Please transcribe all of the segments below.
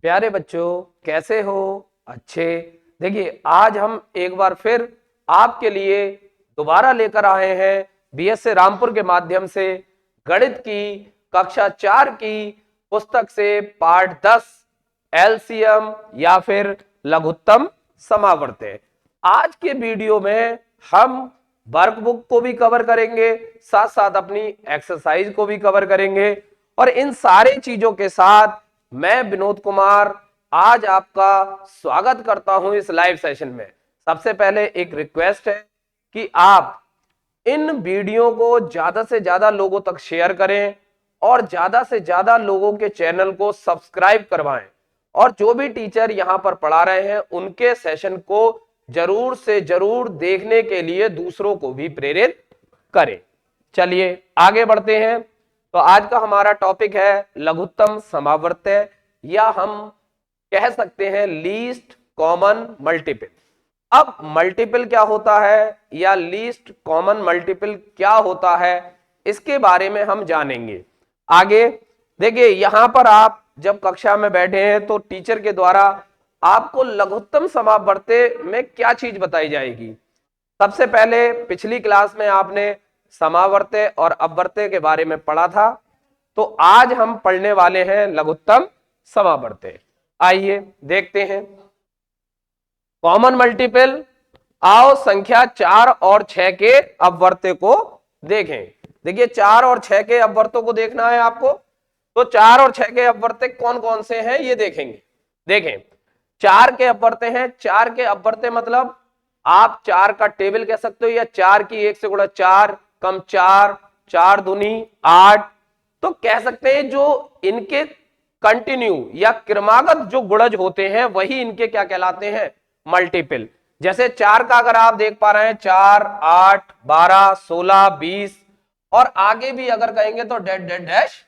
प्यारे बच्चों, कैसे हो? अच्छे। देखिए, आज हम एक बार फिर आपके लिए दोबारा लेकर आए हैं बीएसए रामपुर के माध्यम से गणित की कक्षा 4 की पुस्तक से पाठ 10 एलसीएम या फिर लघुत्तम समावर्त। आज के वीडियो में हम वर्कबुक को भी कवर करेंगे, साथ साथ अपनी एक्सरसाइज को भी कवर करेंगे और इन सारी चीजों के साथ मैं विनोद कुमार आज आपका स्वागत करता हूं इस लाइव सेशन में। सबसे पहले एक रिक्वेस्ट है कि आप इन वीडियो को ज्यादा से ज्यादा लोगों तक शेयर करें और ज्यादा से ज्यादा लोगों के चैनल को सब्सक्राइब करवाएं और जो भी टीचर यहां पर पढ़ा रहे हैं उनके सेशन को जरूर से जरूर देखने के लिए दूसरों को भी प्रेरित करें। चलिए आगे बढ़ते हैं। तो आज का हमारा टॉपिक है लघुत्तम समावर्त्य या हम कह सकते हैं लीस्ट कॉमन मल्टीपल। अब मल्टीपल क्या होता है या लीस्ट कॉमन मल्टीपल क्या होता है, इसके बारे में हम जानेंगे आगे। देखिए, यहां पर आप जब कक्षा में बैठे हैं तो टीचर के द्वारा आपको लघुत्तम समावर्त्य में क्या चीज बताई जाएगी। सबसे पहले पिछली क्लास में आपने समावर्त्य और अपवर्त्य के बारे में पढ़ा था, तो आज हम पढ़ने वाले हैं लघुत्तम समावर्त्य। आइए देखते हैं। कॉमन मल्टीपल, आओ संख्या 4 और 6 के अपवर्त्य को देखें। देखिए, 4 और 6 के अपवर्त्यों को देखना है आपको, तो 4 और 6 के अपवर्त्य कौन कौन से हैं ये देखेंगे। देखें, 4 के अपवर्त्य हैं। 4 के अपवर्त्य मतलब आप 4 का टेबल कह सकते हो या 4 की 1 से गुणा 4 कम 4, 4 दूनी 8। तो कह सकते हैं जो इनके कंटिन्यू या क्रमागत जो गुणज होते हैं वही इनके क्या कहलाते हैं, मल्टीपल। जैसे 4 का अगर आप देख पा रहे हैं 4, 8, 12, 16, 20 और आगे भी अगर कहेंगे तो डैश डैश डैश।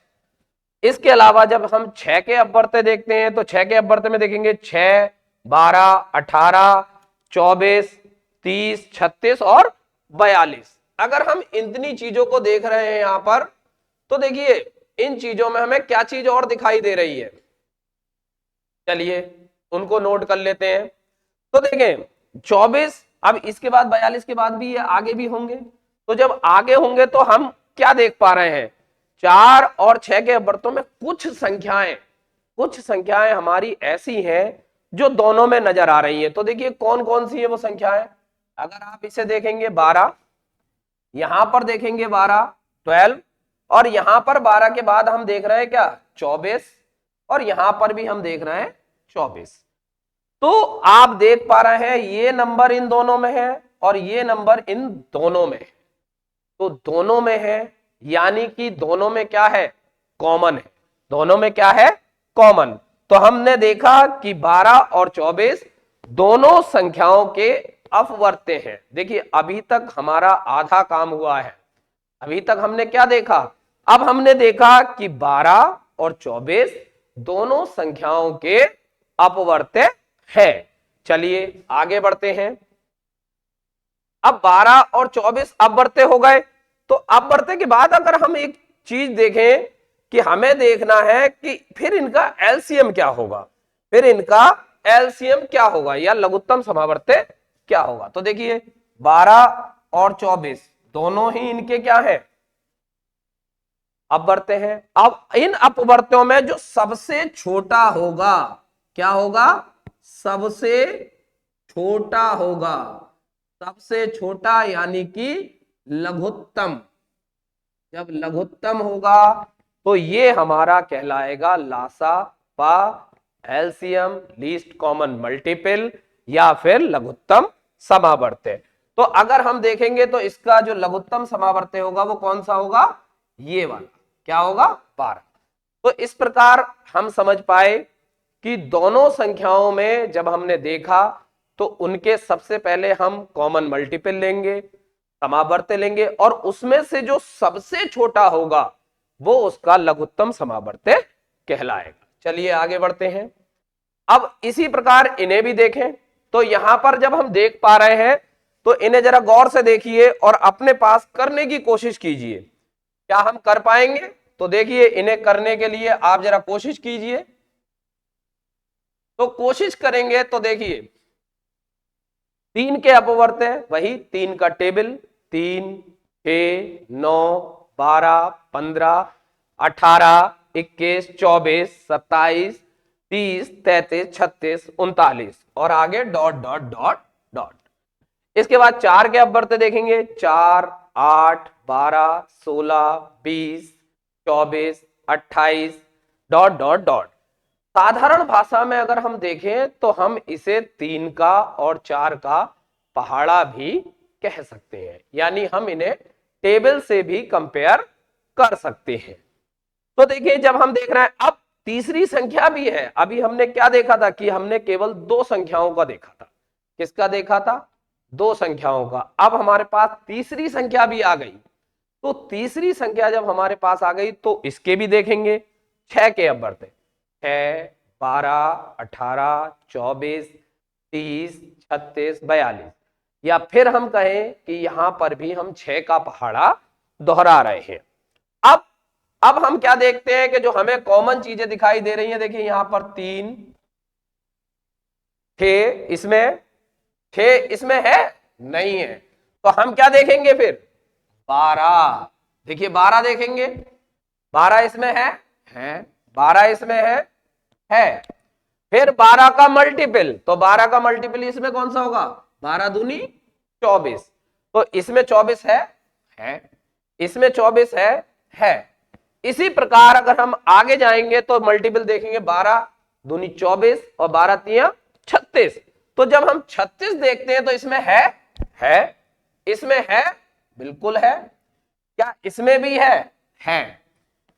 इसके अलावा जब हम 6 के अपवर्त्य देखते हैं तो 6 के अपवर्त्य में देखेंगे 6, 12, 18, 24, 30, 36 और 42। अगर हम इतनी चीजों को देख रहे हैं यहां पर, तो देखिए इन चीजों में हमें क्या चीज और दिखाई दे रही है, चलिए उनको नोट कर लेते हैं। तो देखें 24, अब इसके बाद 42 के बाद भी ये आगे भी होंगे, तो जब आगे होंगे तो हम क्या देख पा रहे हैं, 4 और 6 के अपवर्त्यों में कुछ संख्याएं हमारी ऐसी हैं जो दोनों में नजर आ रही है। तो देखिए कौन कौन सी है वो संख्याएं। अगर आप इसे देखेंगे 12, यहां पर देखेंगे 12, 12 और यहां पर 12 के बाद हम देख रहे हैं क्या, 24 और यहां पर भी हम देख रहे हैं 24। तो आप देख पा रहे हैं ये नंबर इन दोनों में है और ये नंबर इन दोनों में है। तो दोनों में है यानी कि दोनों में क्या है, कॉमन है। दोनों में क्या है, कॉमन। तो हमने देखा कि 12 और 24 दोनों संख्याओं के अपवर्त्य हैं। देखिए अभी तक हमारा आधा काम हुआ है। अभी तक हमने क्या देखा, अब हमने देखा कि 12 और 24 दोनों संख्याओं के अपवर्त्य है। चलिए आगे बढ़ते हैं। अब 12 और 24 अपवर्त्य हो गए, तो अपवर्त्य के बाद अगर हम एक चीज देखें कि हमें देखना है कि फिर इनका एलसीएम क्या होगा, फिर इनका एलसीएम क्या होगा या लघुत्तम समावर्त्य क्या होगा। तो देखिए 12 और 24 दोनों ही इनके क्या है, अपवर्त्य हैं। अब इन अपवर्त्यों में जो सबसे छोटा होगा क्या होगा, सबसे छोटा होगा, सबसे छोटा यानी कि लघुत्तम। जब लघुत्तम होगा तो ये हमारा कहलाएगा लासा पा एलसीएम लीस्ट कॉमन मल्टीपल या फिर लघुत्तम समावर्त्य। तो अगर हम देखेंगे तो इसका जो लघुत्तम समावर्त्य होगा वो कौन सा होगा, ये वाला क्या होगा, 12। तो इस प्रकार हम समझ पाए कि दोनों संख्याओं में जब हमने देखा तो उनके सबसे पहले हम कॉमन मल्टीपल लेंगे, समावर्त्य लेंगे और उसमें से जो सबसे छोटा होगा वो उसका लघुत्तम समावर्त्य कहलाएगा। चलिए आगे बढ़ते हैं। अब इसी प्रकार इन्हें भी देखें, तो यहां पर जब हम देख पा रहे हैं तो इन्हें जरा गौर से देखिए और अपने पास करने की कोशिश कीजिए। क्या हम कर पाएंगे, तो देखिए इन्हें करने के लिए आप जरा कोशिश कीजिए। तो कोशिश करेंगे तो देखिए 3 के अपवर्त है, वही 3 का टेबल, 3, 6, 9, 12, 15, 18, 21, 24, 27, 30, 33, 36, 39 और आगे डॉट डॉट डॉट डॉट। इसके बाद 4 के अपवर्त देखेंगे, 4, 8, 12, 16, 20, 24, 28 डॉट डॉट डॉट। साधारण भाषा में अगर हम देखें तो हम इसे 3 का और 4 का पहाड़ा भी कह सकते हैं, यानी हम इन्हें टेबल से भी कंपेयर कर सकते हैं। तो देखिए जब हम देख रहे हैं अब तीसरी संख्या भी है, अभी हमने क्या देखा था कि हमने केवल 2 संख्याओं का देखा था। किसका देखा था? 2 संख्याओं का। अब हमारे पास तीसरी संख्या भी आ गई। तो तीसरी संख्या जब हमारे पास आ गई तो इसके भी देखेंगे। 6 के अपवर्त, 6, 12, 18, 24, 30, 36, 42, या फिर हम कहें कि यहां पर भी हम 6 का पहाड़ा दोहरा रहे हैं। अब हम क्या देखते हैं कि जो हमें कॉमन चीजें दिखाई दे रही हैं, देखिए यहां पर 3, 6 इसमें, 6 इसमें है नहीं है, तो हम क्या देखेंगे फिर? 12। देखिए 12 देखेंगे, 12 इसमें है 12 इसमें है। फिर 12 का मल्टीपल, तो 12 का मल्टीपल इसमें कौन सा होगा? 12 दूनी 24, तो इसमें 24 है, इसमें 24 है। इसी प्रकार अगर हम आगे जाएंगे तो मल्टीपल देखेंगे, 12 दूनी 24 और 12 तिया 36। तो जब हम 36 देखते हैं तो इसमें है, इसमें है, बिल्कुल है। क्या इसमें भी है।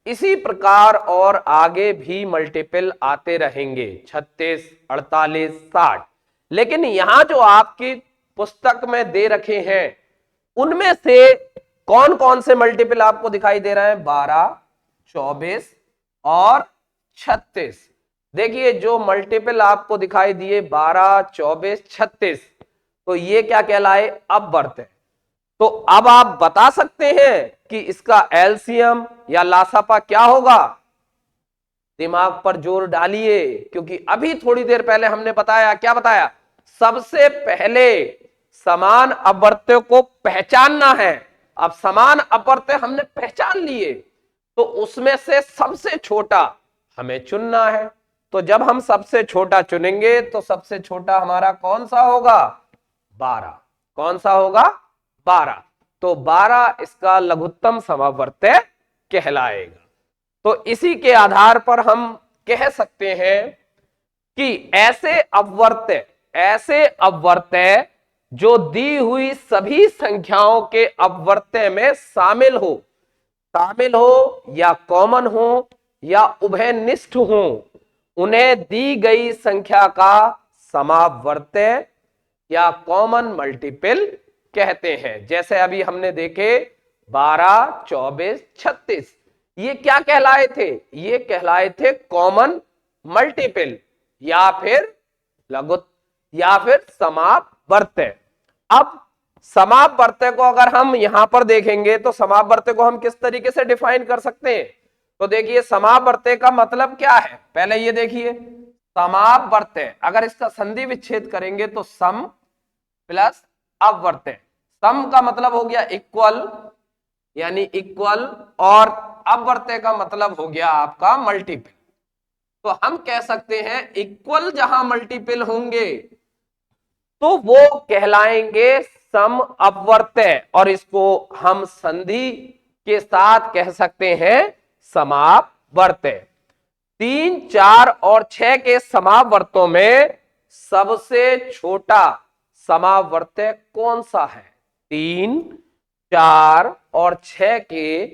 इसी प्रकार और आगे भी मल्टीपल आते रहेंगे, 36, 48, 60। लेकिन यहां जो आपकी पुस्तक में दे रखे हैं उनमें से कौन कौन से मल्टीपल आपको दिखाई दे रहे हैं? 12, 24 और 36। देखिए जो मल्टीपल आपको दिखाई दिए 12, 24, 36, तो ये क्या कहलाए? अपवर्त है। तो अब आप बता सकते हैं कि इसका एलसीएम या लासापा क्या होगा? दिमाग पर जोर डालिए, क्योंकि अभी थोड़ी देर पहले हमने बताया, क्या बताया? सबसे पहले समान अपवर्त्य को पहचानना है। अब समान अपवर्त्य हमने पहचान लिए तो उसमें से सबसे छोटा हमें चुनना है। तो जब हम सबसे छोटा चुनेंगे तो सबसे छोटा हमारा कौन सा होगा? 12। कौन सा होगा? 12। तो 12 इसका लघुत्तम समवर्त्य कहलाएगा। तो इसी के आधार पर हम कह सकते हैं कि ऐसे अपवर्त्य जो दी हुई सभी संख्याओं के अपवर्त्य में शामिल हो या कॉमन हो या उभयनिष्ठ हो, उन्हें दी गई संख्या का समावर्त्य या कॉमन मल्टीपल कहते हैं। जैसे अभी हमने देखे 12, 24, 36, ये क्या कहलाए थे? ये कहलाए थे कॉमन मल्टीपल या फिर समावर्त्य। अब समावर्त्य को अगर हम यहां पर देखेंगे तो समावर्त्य को हम किस तरीके से डिफाइन कर सकते हैं? तो देखिए समावर्त्य का मतलब क्या है, पहले ये देखिए। समावर्त्य अगर इसका संधि विच्छेद करेंगे तो सम प्लस अपवर्त्य। सम का मतलब हो गया इक्वल, यानी इक्वल, और अपवर्त्य का मतलब हो गया आपका मल्टीपल। तो हम कह सकते हैं इक्वल जहां मल्टीपल होंगे तो वो कहलाएंगे सम अपवर्त्य, और इसको हम संधि के साथ कह सकते हैं समावर्त्य। 3, 4 और 6 के समावर्तों में सबसे छोटा समावर्त्य कौन सा है? 3, 4 और 6 के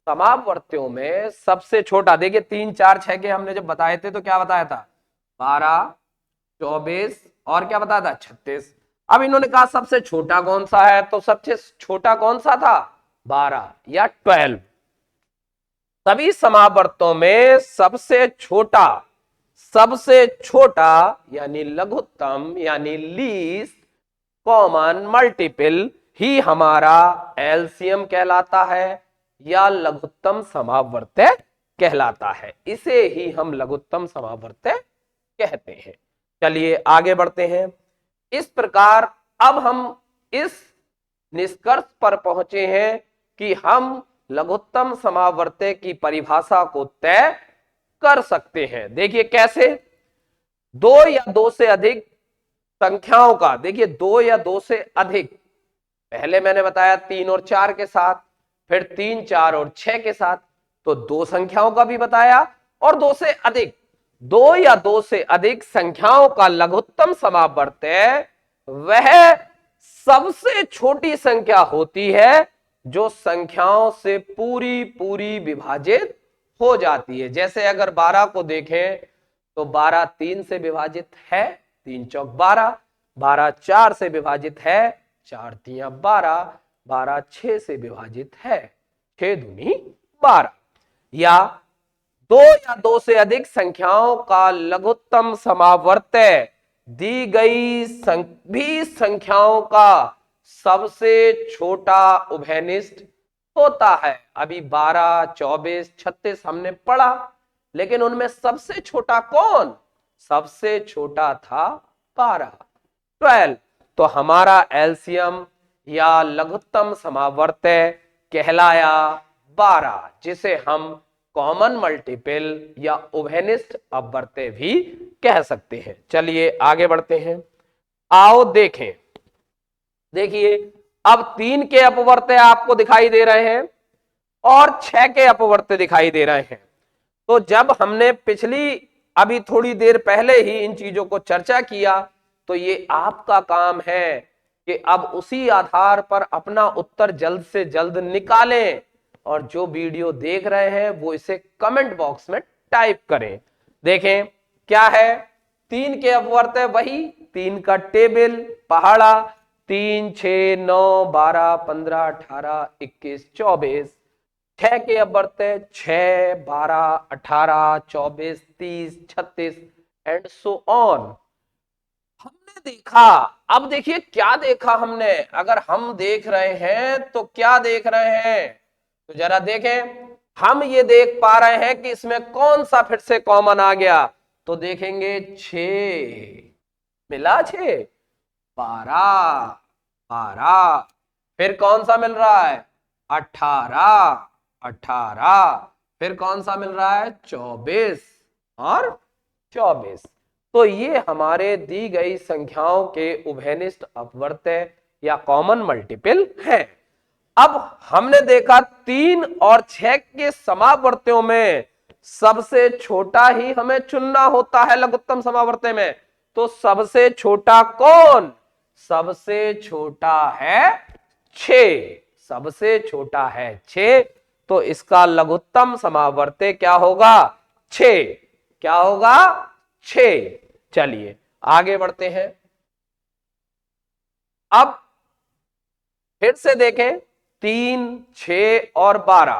समावर्त्यों में सबसे छोटा, देखिए 3, 4, 6 के हमने जब बताए थे तो क्या बताया था? 12, 24 और क्या बताया था? 36। अब इन्होंने कहा सबसे छोटा कौन सा है, तो सबसे छोटा कौन सा था? 12 या 12। सभी समावर्तों में सबसे छोटा यानी लघुत्तम यानी लीस्ट कॉमन मल्टीपल ही हमारा एलसीएम कहलाता है या लघुत्तम समावर्त्य कहलाता है। इसे ही हम लघुत्तम समावर्त्य कहते हैं। चलिए आगे बढ़ते हैं। इस प्रकार अब हम इस निष्कर्ष पर पहुंचे हैं कि हम लघुत्तम समावर्त्य की परिभाषा को तय कर सकते हैं। देखिए कैसे, दो या दो से अधिक संख्याओं का, देखिए दो या दो से अधिक, पहले मैंने बताया 3 और 4 के साथ, फिर 3, 4 और 6 के साथ, तो दो संख्याओं का भी बताया और दो से अधिक, दो या दो से अधिक संख्याओं का लघुत्तम समावर्त्य वह सबसे छोटी संख्या होती है जो संख्याओं से पूरी पूरी विभाजित हो जाती है। जैसे अगर 12 को देखें तो 12 3 से विभाजित है, 3 चौक 12, 12 4 से विभाजित है, 4 तिया 12, 12 6 से विभाजित है, 6 दूनी 12। या दो से अधिक संख्याओं का लघुत्तम समावर्त्य दी गई भी संख्याओं का सबसे छोटा उभयनिष्ठ होता है। अभी 12, 24, 36 हमने पढ़ा, लेकिन उनमें सबसे छोटा कौन? सबसे छोटा था 12, 12। तो हमारा एलसीएम या लघुत्तम समावर्त्य कहलाया 12, जिसे हम कॉमन मल्टीपल या उभयनिष्ठ अपवर्त्य भी कह सकते हैं। चलिए आगे बढ़ते हैं। आओ देखें, देखिए अब 3 के अपवर्त्य आपको दिखाई दे रहे हैं और 6 के अपवर्त्य दिखाई दे रहे हैं। तो जब हमने पिछली अभी थोड़ी देर पहले ही इन चीजों को चर्चा किया, तो ये आपका काम है कि अब उसी आधार पर अपना उत्तर जल्द से जल्द निकालें, और जो वीडियो देख रहे हैं वो इसे कमेंट बॉक्स में टाइप करें। देखें क्या है, 3 के अपवर्त्य वही 3 का टेबल पहाड़ा, 3, 6, 9, 12, 15, 18, 21, 24। 6 के अपवर्त्य 6, 12, 18, 24, 30, 36 एंड सो ऑन। हमने देखा, अब देखिए क्या देखा हमने, अगर हम देख रहे हैं तो क्या देख रहे हैं, तो जरा देखें, हम ये देख पा रहे हैं कि इसमें कौन सा फिर से कॉमन आ गया, तो देखेंगे 6 मिला, 6, 12, 12, फिर कौन सा मिल रहा है 18, 18, फिर कौन सा मिल रहा है 24 और 24। तो ये हमारे दी गई संख्याओं के उभयनिष्ठ अपवर्त्य या कॉमन मल्टीपल है। अब हमने देखा 3 और 6 के समावर्त्यों में सबसे छोटा ही हमें चुनना होता है लघुत्तम समावर्त्य में, तो सबसे छोटा कौन? सबसे छोटा है 6, सबसे छोटा है 6, तो इसका लघुत्तम समावर्त्य क्या होगा? 6। क्या होगा? 6। चलिए आगे बढ़ते हैं। अब फिर से देखें, 3, 6 और 12,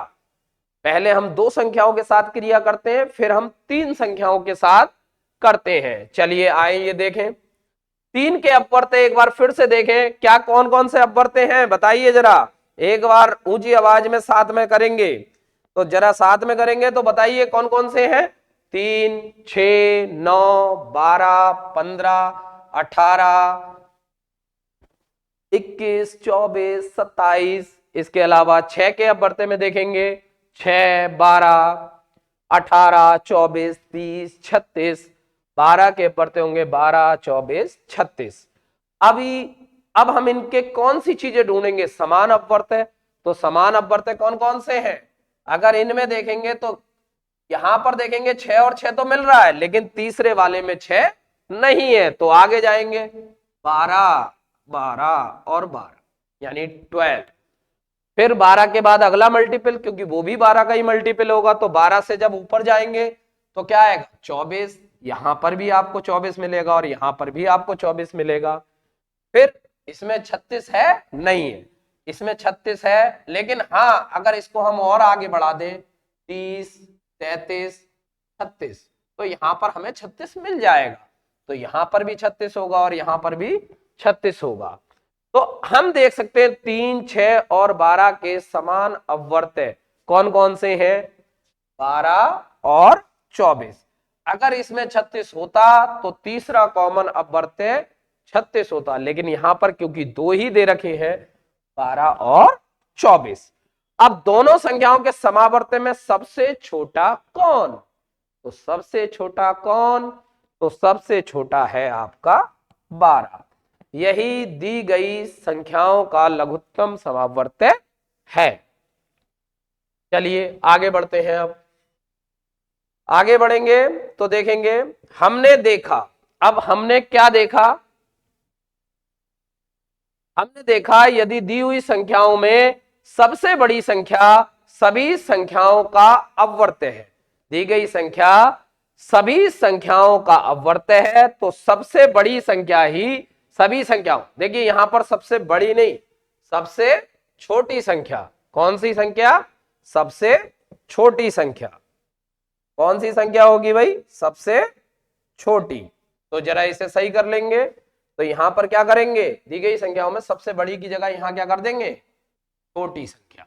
पहले हम दो संख्याओं के साथ क्रिया करते हैं, फिर हम 3 संख्याओं के साथ करते हैं। चलिए आइए देखें 3 के अपवर्त्य एक बार फिर से देखें, क्या कौन कौन से अपवर्त्य हैं बताइए जरा, एक बार ऊंची आवाज में साथ में करेंगे, तो जरा साथ में करेंगे तो बताइए कौन कौन से हैं। 3, 6, 9, 12, 15, 18, 21, 24, 27। इसके अलावा 6 के अपवर्त्य में देखेंगे 6, 12, 18, 24, 30, 36। 12 के अपवर्त्य होंगे 12, 24, 36। अब हम इनके कौन सी चीजें ढूंढेंगे? समान अपवर्त्य। तो समान अपवर्त्य कौन कौन से हैं? अगर इनमें देखेंगे तो यहां पर देखेंगे 6 और 6 तो मिल रहा है, लेकिन तीसरे वाले में 6 नहीं है, तो आगे जाएंगे 12, 12 और 12 यानी 12। फिर 12 के बाद अगला मल्टीपल, क्योंकि वो भी 12 का ही मल्टीपल होगा, तो 12 से जब ऊपर जाएंगे तो क्या आएगा? 24। यहां पर भी आपको 24 मिलेगा और यहां पर भी आपको 24 मिलेगा। फिर इसमें 36 है? नहीं है, इसमें 36 है, लेकिन हाँ अगर इसको हम और आगे बढ़ा दें 30, 33, 36, तो यहां पर हमें 36 मिल जाएगा। तो यहां पर भी 36 होगा और यहां पर भी 36 होगा। तो हम देख सकते हैं 3, 6 और 12 के समान अपवर्त्य कौन कौन से हैं? 12 और 24। अगर इसमें 36 होता तो तीसरा कॉमन अपवर्त्य 36 होता, लेकिन यहां पर क्योंकि दो ही दे रखे हैं 12 और 24। अब दोनों संख्याओं के समावर्त्य में सबसे छोटा कौन? तो सबसे छोटा कौन? तो सबसे छोटा है आपका 12। यही दी गई संख्याओं का लघुत्तम समावर्त्य है। चलिए आगे बढ़ते हैं। अब आगे बढ़ेंगे तो देखेंगे, हमने देखा, अब हमने क्या देखा? हमने देखा यदि दी हुई संख्याओं में सबसे बड़ी संख्या सभी संख्याओं का अपवर्त्य है, दी गई संख्या सभी संख्याओं का अपवर्त्य है, तो सबसे बड़ी संख्या ही सभी संख्याओं, देखिए यहां पर सबसे बड़ी नहीं, सबसे छोटी संख्या, कौन सी संख्या? सबसे छोटी संख्या। कौन सी संख्या होगी भाई? सबसे छोटी। तो जरा इसे सही कर लेंगे, तो यहां पर क्या करेंगे? दी गई संख्याओं में सबसे बड़ी की जगह यहां क्या कर देंगे? छोटी संख्या,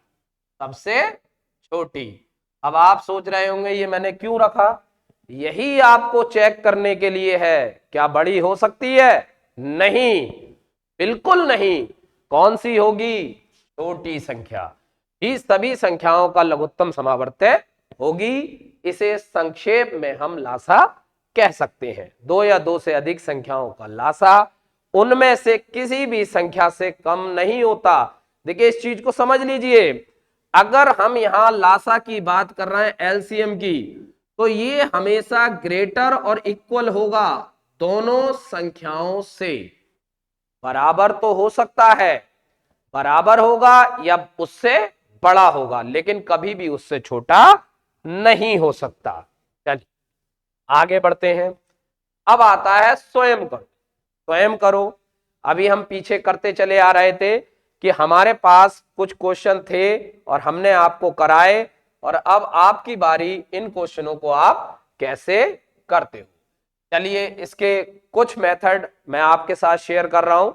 सबसे छोटी। अब आप सोच रहे होंगे ये मैंने क्यों रखा? यही आपको चेक करने के लिए है, क्या बड़ी हो सकती है? नहीं, बिल्कुल नहीं। कौन सी होगी? छोटी संख्या ही सभी संख्याओं का लघुत्तम समावर्त्य होगी। इसे संक्षेप में हम लासा कह सकते हैं। दो या दो से अधिक संख्याओं का लासा उनमें से किसी भी संख्या से कम नहीं होता। देखिए इस चीज को समझ लीजिए, अगर हम यहां लासा की बात कर रहे हैं, एलसीएम की, तो ये हमेशा ग्रेटर और इक्वल होगा दोनों संख्याओं से। बराबर तो हो सकता है, बराबर होगा या उससे बड़ा होगा, लेकिन कभी भी उससे छोटा नहीं हो सकता। चलिए आगे बढ़ते हैं। अब आता है स्वयं करो। स्वयं करो, अभी हम पीछे करते चले आ रहे थे कि हमारे पास कुछ क्वेश्चन थे और हमने आपको कराए, और अब आपकी बारी इन क्वेश्चनों को आप कैसे करते हो। चलिए इसके कुछ मेथड मैं आपके साथ शेयर कर रहा हूं,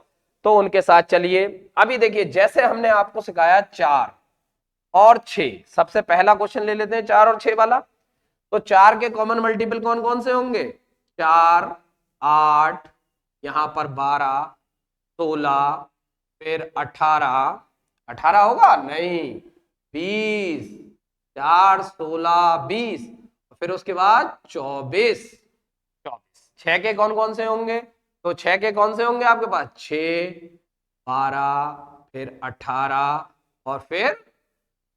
तो उनके साथ चलिए। अभी देखिए जैसे हमने आपको सिखाया 4 और 6, सबसे पहला क्वेश्चन ले लेते हैं 4 और 6 वाला। तो 4 के कॉमन मल्टीपल कौन कौन से होंगे? 4, 8, यहां पर 12, 16, फिर 18, 18 होगा नहीं, 20, 4, 16, 20, फिर उसके बाद 24, 24। 6 के कौन कौन से होंगे? तो 6 के कौन से होंगे आपके पास? 6, 12, फिर 18 और फिर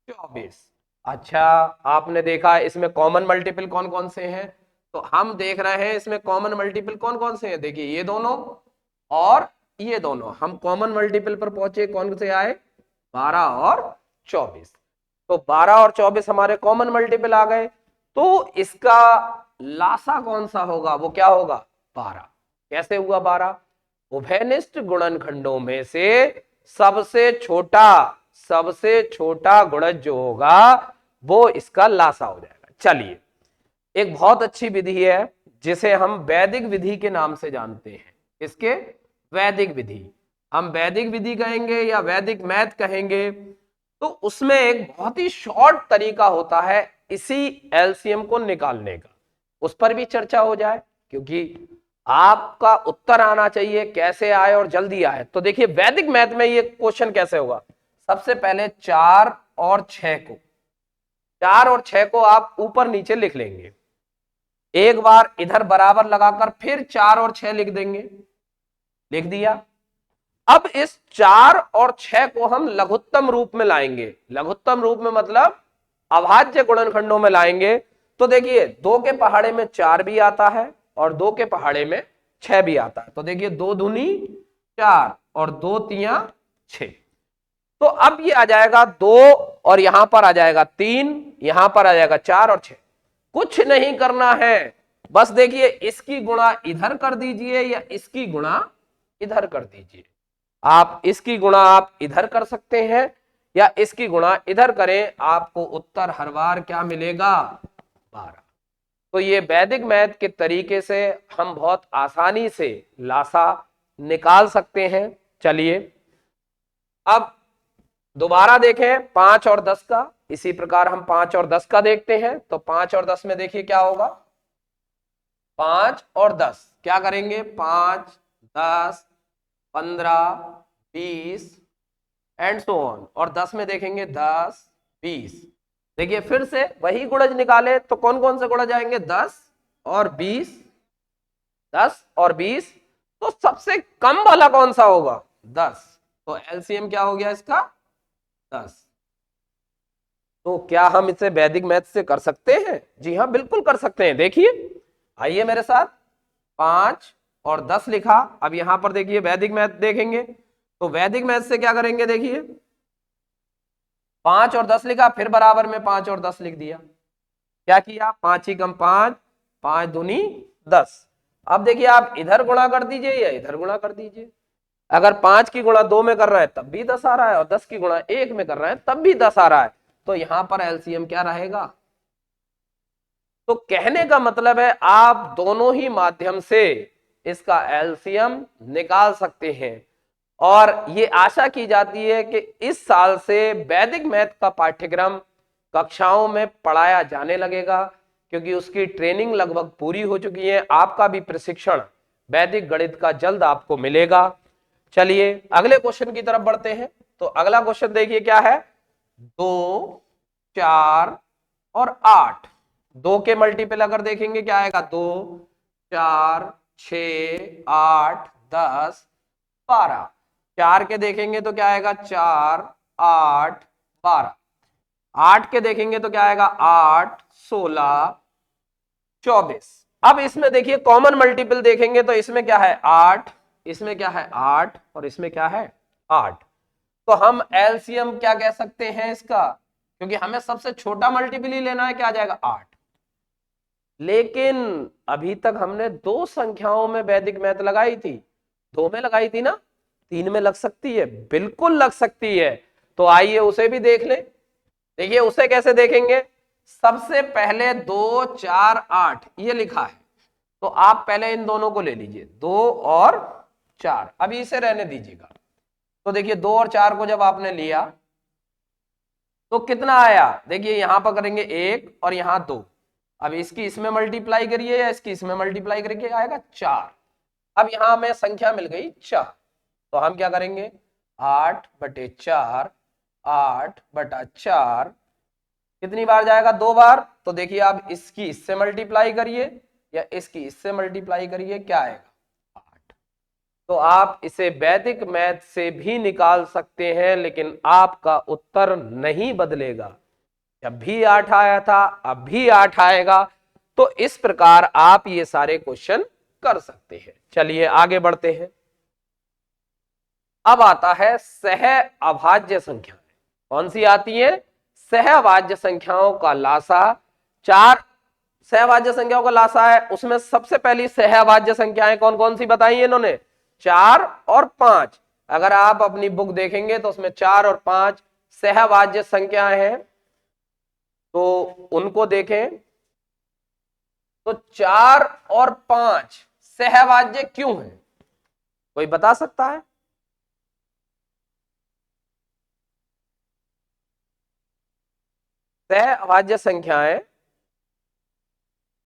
24। अच्छा, आपने देखा इसमें कॉमन मल्टीपल कौन कौन से हैं? तो हम देख रहे हैं इसमें कॉमन मल्टीपल कौन कौन से हैं। देखिए ये दोनों और ये दोनों, हम कॉमन मल्टीपल पर पहुंचे, कौन से आए? 12 और 24। तो 12 और 24 हमारे कॉमन मल्टीपल आ गए, तो इसका लासा कौन सा होगा? वो क्या होगा? 12। कैसे हुआ 12? उभयनिष्ठ गुणनखंडों में से सबसे छोटा गुणज जो होगा वो इसका लासा हो जाएगा। चलिए एक बहुत अच्छी विधि है जिसे हम वैदिक विधि के नाम से जानते हैं। इसके वैदिक विधि, हम वैदिक विधि कहेंगे या वैदिक मैथ कहेंगे, तो उसमें एक बहुत ही शॉर्ट तरीका होता है इसी एलसीएम को निकालने का। उस पर भी चर्चा हो जाए, क्योंकि आपका उत्तर आना चाहिए, कैसे आए और जल्दी आए। तो देखिए वैदिक मैथ में ये क्वेश्चन कैसे होगा। सबसे पहले 4 और 6 को आप ऊपर नीचे लिख लेंगे, एक बार इधर बराबर लगाकर फिर 4 और 6 लिख देंगे, लिख दिया। अब इस 4 और 6 को हम लघुत्तम रूप में लाएंगे। लघुत्तम रूप में मतलब अभाज्य गुणनखंडों में लाएंगे। तो देखिए 2 के पहाड़े में 4 भी आता है और 2 के पहाड़े में 6 भी आता है। तो देखिए 2 दूनी 4 और 2 तिया 6। तो अब ये आ जाएगा 2 और यहां पर आ जाएगा 3, यहां पर आ जाएगा 4 और 6। कुछ नहीं करना है, बस देखिए इसकी गुणा इधर कर दीजिए या इसकी गुणा इधर कर दीजिए। आप इसकी गुणा आप इधर कर सकते हैं या इसकी गुणा इधर करें, आपको उत्तर हर बार क्या मिलेगा? 12। तो ये वैदिक मैथ के तरीके से हम बहुत आसानी से लासा निकाल सकते हैं। चलिए अब दोबारा देखें 5 और 10 का। इसी प्रकार हम 5 और 10 का देखते हैं। तो 5 और 10 में देखिए क्या होगा। 5 और 10 क्या करेंगे, 5, 10, 15, 20 एंड सो ऑन, और 10 में देखेंगे 10, 20। देखिए फिर से वही गुणज निकाले तो कौन कौन से गुणज आएंगे, 10 और 20, 10 और 20। तो सबसे कम वाला कौन सा होगा, 10। तो एलसीएम क्या हो गया इसका, 10। तो क्या हम इसे वैदिक मैथ से कर सकते हैं, जी हाँ बिल्कुल कर सकते हैं। देखिए आइए मेरे साथ, 5 और 10 लिखा। अब यहां पर देखिए वैदिक मैथ देखेंगे, तो वैदिक मैथ से क्या करेंगे, देखिए 5 और 10 लिखा, फिर बराबर में 5 और 10 लिख दिया। क्या किया, 5 ही कम 5, 5 दूनी 10। अब देखिए आप इधर गुणा कर दीजिए या इधर गुणा कर दीजिए। अगर 5 की गुणा 2 में कर रहा है तब भी 10 आ रहा है, और 10 की गुणा 1 में कर रहा है तब भी 10 आ रहा है। तो यहां पर एलसीएम क्या रहेगा। तो कहने का मतलब है आप दोनों ही माध्यम से इसका एलसीएम निकाल सकते हैं। और ये आशा की जाती है कि इस साल से वैदिक मैथ का पाठ्यक्रम कक्षाओं में पढ़ाया जाने लगेगा, क्योंकि उसकी ट्रेनिंग लगभग पूरी हो चुकी है। आपका भी प्रशिक्षण वैदिक गणित का जल्द आपको मिलेगा। चलिए अगले क्वेश्चन की तरफ बढ़ते हैं। तो अगला क्वेश्चन देखिए क्या है, 2, 4 और 8। 2 के मल्टीपल अगर देखेंगे क्या आएगा, 2, 4, 6, 8, 10, 12। 4 के देखेंगे तो क्या आएगा, 4, 8, 12। 8 के देखेंगे तो क्या आएगा, 8, 16, 24। अब इसमें देखिए कॉमन मल्टीपल देखेंगे तो इसमें क्या है, 8, इसमें क्या है 8, और इसमें क्या है 8। तो हम एलसीएम क्या कह सकते हैं इसका, क्योंकि हमें सबसे छोटा मल्टीपल ही लेना है, क्या आ जाएगा 8। लेकिन अभी तक हमने दो संख्याओं में वैदिक मैथ लगाई थी, 2 में लगाई थी ना, 3 में लग सकती है, बिल्कुल लग सकती है। तो आइए उसे भी देख ले। देखिए उसे कैसे देखेंगे, सबसे पहले 2, 4, 8 ये लिखा है, तो आप पहले इन दोनों को ले लीजिए, 2 और 4। अभी इसे रहने दीजिएगा। तो देखिए 2 और 4 को जब आपने लिया तो कितना आया, देखिए यहां पर करेंगे 1 और यहां 2। अब इसकी इसमें मल्टीप्लाई करिए या इसकी इसमें मल्टीप्लाई करके आएगा 4। अब यहां हमें संख्या मिल गई 4, तो हम क्या करेंगे, 8/4, 8/4 कितनी बार जाएगा, 2 बार। तो देखिए आप इसकी इससे मल्टीप्लाई करिए या इसकी इससे मल्टीप्लाई करिए, क्या आएगा, 8। तो आप इसे वैदिक मैथ से भी निकाल सकते हैं, लेकिन आपका उत्तर नहीं बदलेगा। जब भी 8 आया था अब भी 8 आएगा। तो इस प्रकार आप ये सारे क्वेश्चन कर सकते हैं। चलिए आगे बढ़ते हैं। अब आता है सह अभाज्य संख्या। कौन सी आती है, सहअभाज्य संख्याओं का लासा। 4 सहअभाज्य संख्याओं का लासा है, उसमें सबसे पहली सहअभाज्य संख्याएं कौन कौन सी बताई है इन्होंने, 4 और 5। अगर आप अपनी बुक देखेंगे तो उसमें 4 और 5 सहअभाज्य संख्याएं हैं, तो उनको देखें। तो 4 और 5 सहअभाज्य क्यों है, कोई बता सकता है। सहअभाज्य संख्याएं